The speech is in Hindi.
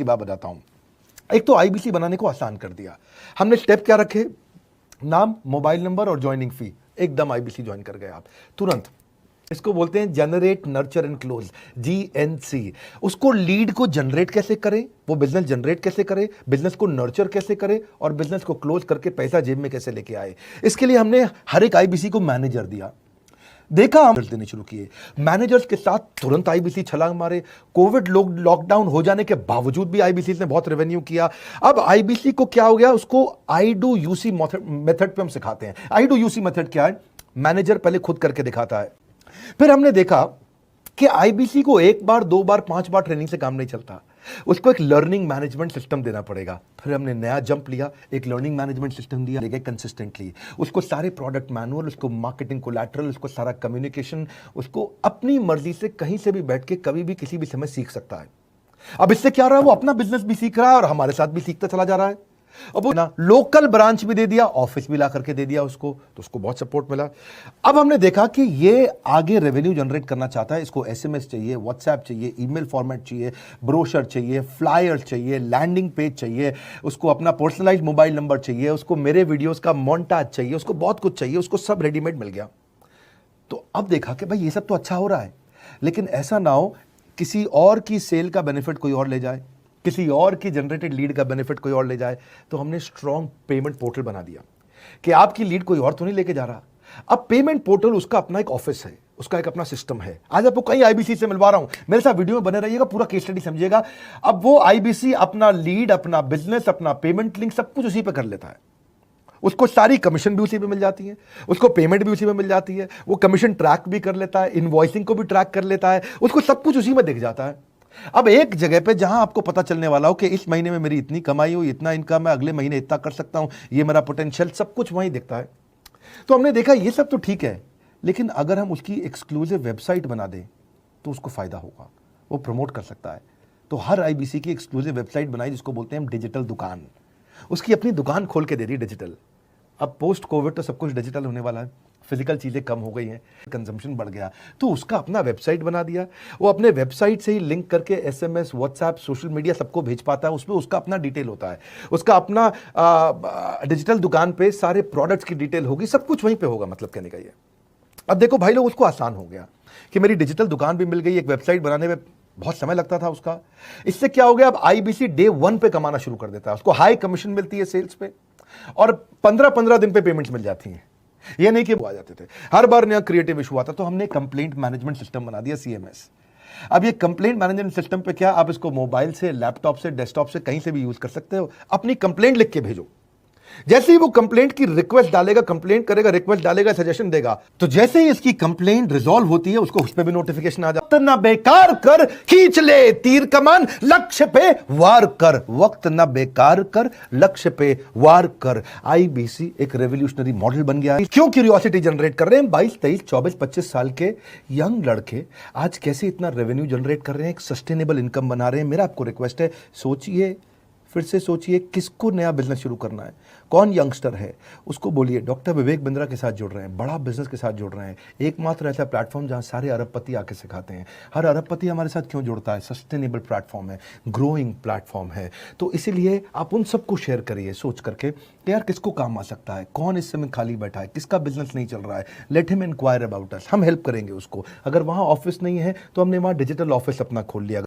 की बात बताता हूं। एक तो आईबीसी बनाने को आसान कर दिया। हमने स्टेप क्या रखे? नाम, मोबाइल नंबर और ज्वाइनिंग फी, एकदम आईबीसी ज्वाइन कर गए आप तुरंत। इसको बोलते हैं generate nurture and close, GNC. उसको लीड को जनरेट कैसे करें, वो बिजनेस जनरेट कैसे करे, बिजनेस को नर्चर कैसे करे और बिजनेस को क्लोज करके पैसा जेब में कैसे लेके आए। इसके लिए हमने हर एक आईबीसी को मैनेजर दिया। देखा, हम देने शुरू किए मैनेजर्स के साथ, तुरंत आईबीसी छलांग मारे। कोविड लॉकडाउन हो जाने के बावजूद भी आईबीसी ने बहुत रेवेन्यू किया। अब आईबीसी को क्या हो गया, उसको आई डू यूसी मेथड पे हम सिखाते हैं। आई डू यूसी मेथड क्या है? मैनेजर पहले खुद करके दिखाता है। फिर हमने देखा कि आईबीसी को एक बार, दो बार, 5 बार ट्रेनिंग से काम नहीं चलता, उसको एक लर्निंग मैनेजमेंट सिस्टम देना पड़ेगा। फिर हमने नया जंप लिया, एक लर्निंग मैनेजमेंट सिस्टम दिया कंसिस्टेंटली। उसको सारे प्रोडक्ट मैनुअल, उसको मार्केटिंग कोलैटरल, उसको सारा कम्युनिकेशन, उसको अपनी मर्जी से कहीं से भी बैठ के कभी भी किसी भी समय सीख सकता है। अब इससे क्या रहा है, वो अपना बिजनेस भी सीख रहा है और हमारे साथ भी सीखता चला जा रहा है। अब वो ना लोकल ब्रांच भी दे दिया, ऑफिस भी ला करके दे दिया उसको, तो उसको बहुत सपोर्ट मिला। अब हमने देखा कि ये आगे रेवेन्यू जनरेट करना चाहता है। इसको एसएमएस चाहिए, व्हाट्सएप चाहिए, ईमेल फॉर्मेट चाहिए, ब्रोशर चाहिए, फ्लायर चाहिए, लैंडिंग पेज चाहिए, उसको अपना पर्सनलाइज्ड मोबाइल नंबर चाहिए, उसको मेरे वीडियोस का मोन्टाज चाहिए, उसको बहुत कुछ चाहिए, उसको सब रेडीमेड मिल गया। तो अब देखा कि भाई ये सब तो अच्छा हो रहा है, लेकिन ऐसा ना हो किसी और की सेल का बेनिफिट कोई और ले जाए, किसी और की जनरेटेड लीड का बेनिफिट कोई और ले जाए। तो हमने स्ट्रॉन्ग पेमेंट पोर्टल बना दिया कि आपकी लीड कोई और तो नहीं लेके जा रहा। अब पेमेंट पोर्टल उसका अपना एक ऑफिस है, उसका एक अपना सिस्टम है। आज आपको कई आईबीसी से मिलवा रहा हूं, मेरे साथ वीडियो में बने रहिएगा, पूरा केस स्टडी समझिएगा। अब वो आईबीसी अपना लीड, अपना बिजनेस, अपना पेमेंट लिंक सब कुछ उसी पे कर लेता है। उसको सारी कमीशन भी उसी पे मिल जाती है, उसको पेमेंट भी उसी में मिल जाती है, वो कमीशन ट्रैक भी कर लेता है, इनवॉइसिंग को भी ट्रैक कर लेता है, उसको सब कुछ उसी में दिख जाता है। अब एक जगह पे जहां आपको पता चलने वाला हो कि इस महीने में मेरी इतनी कमाई हुई, इतना इनकम है, अगले महीने इतना कर सकता हूं, ये मेरा पोटेंशियल, सब कुछ वहीं दिखता है। तो हमने देखा ये सब तो ठीक है, लेकिन अगर हम उसकी एक्सक्लूसिव वेबसाइट बना दें तो उसको फायदा होगा, वो प्रमोट कर सकता है। तो हर आईबीसी की एक्सक्लूसिव वेबसाइट बनाई, जिसको बोलते हैं हम डिजिटल दुकान। उसकी अपनी दुकान खोल के दे दी डिजिटल। अब पोस्ट कोविड तो सब कुछ डिजिटल होने वाला है, फिजिकल चीज़ें कम हो गई हैं, कंजम्पशन बढ़ गया, तो उसका अपना वेबसाइट बना दिया। वो अपने वेबसाइट से ही लिंक करके एसएमएस, व्हाट्सएप, सोशल मीडिया सबको भेज पाता है। उसमें उसका अपना डिटेल होता है, उसका अपना डिजिटल दुकान पे सारे प्रोडक्ट्स की डिटेल होगी, सब कुछ वहीं पे होगा। मतलब कहने का ये, अब देखो भाई लोग, उसको आसान हो गया कि मेरी डिजिटल दुकान भी मिल गई। एक वेबसाइट बनाने में बहुत समय लगता था उसका, इससे क्या हो गया, अब आईबीसी डे 1 पे कमाना शुरू कर देता है। उसको हाई कमीशन मिलती है सेल्स पे और 15-15 दिन पे पेमेंट्स मिल जाती हैं। ये नहीं कि वो आ जाते थे, हर बार नया क्रिएटिव इशू आता। तो हमने कंप्लेंट मैनेजमेंट सिस्टम बना दिया, सीएमएस। अब ये कंप्लेंट मैनेजमेंट सिस्टम पे क्या, आप इसको मोबाइल से, लैपटॉप से, डेस्कटॉप से, कहीं से भी यूज कर सकते हो। अपनी कंप्लेंट लिख के भेजो, जैसे ही वो कंप्लेंट की रिक्वेस्ट डालेगा, कंप्लेंट करेगा, रिक्वेस्ट डालेगा, सजेशन देगा, तो जैसे ही इसकी कंप्लेंट रिजॉल्व होती है उसको उस पर भी नोटिफिकेशन आ जाता है। ना बेकार कर, खींच ले तीर कमान, लक्ष्य पे वार कर। वक्त ना बेकार कर, लक्ष्य पे वार कर। आईबीसी एक रेवोल्यूशनरी मॉडल बन गया है। क्यों क्यूरियोसिटी जनरेट कर रहे हैं 22, 23, 24, 25 साल के यंग लड़के आज कैसे इतना रेवेन्यू जनरेट कर रहे हैं, एक सस्टेनेबल इनकम बना रहे हैं। मेरा आपको रिक्वेस्ट है, सोचिए, फिर से सोचिए, किसको नया बिजनेस शुरू करना है, कौन यंगस्टर है, उसको बोलिए डॉक्टर विवेक बिंद्रा के साथ जुड़ रहे हैं, बड़ा बिजनेस के साथ जुड़ रहे हैं। एकमात्र ऐसा प्लेटफॉर्म जहां सारे अरबपति आके सिखाते हैं। हर अरबपति हमारे साथ क्यों जुड़ता है? सस्टेनेबल प्लेटफॉर्म है, ग्रोइंग प्लेटफॉर्म है। तो इसीलिए आप उन सबको शेयर करिए सोच करके कि यार किसको काम आ सकता है, कौन इस समय खाली बैठा है, किसका बिजनेस नहीं चल रहा है, let him inquire about us. हम हेल्प करेंगे उसको। अगर वहाँ ऑफिस नहीं है तो हमने वहाँ डिजिटल ऑफिस अपना खोल लिया।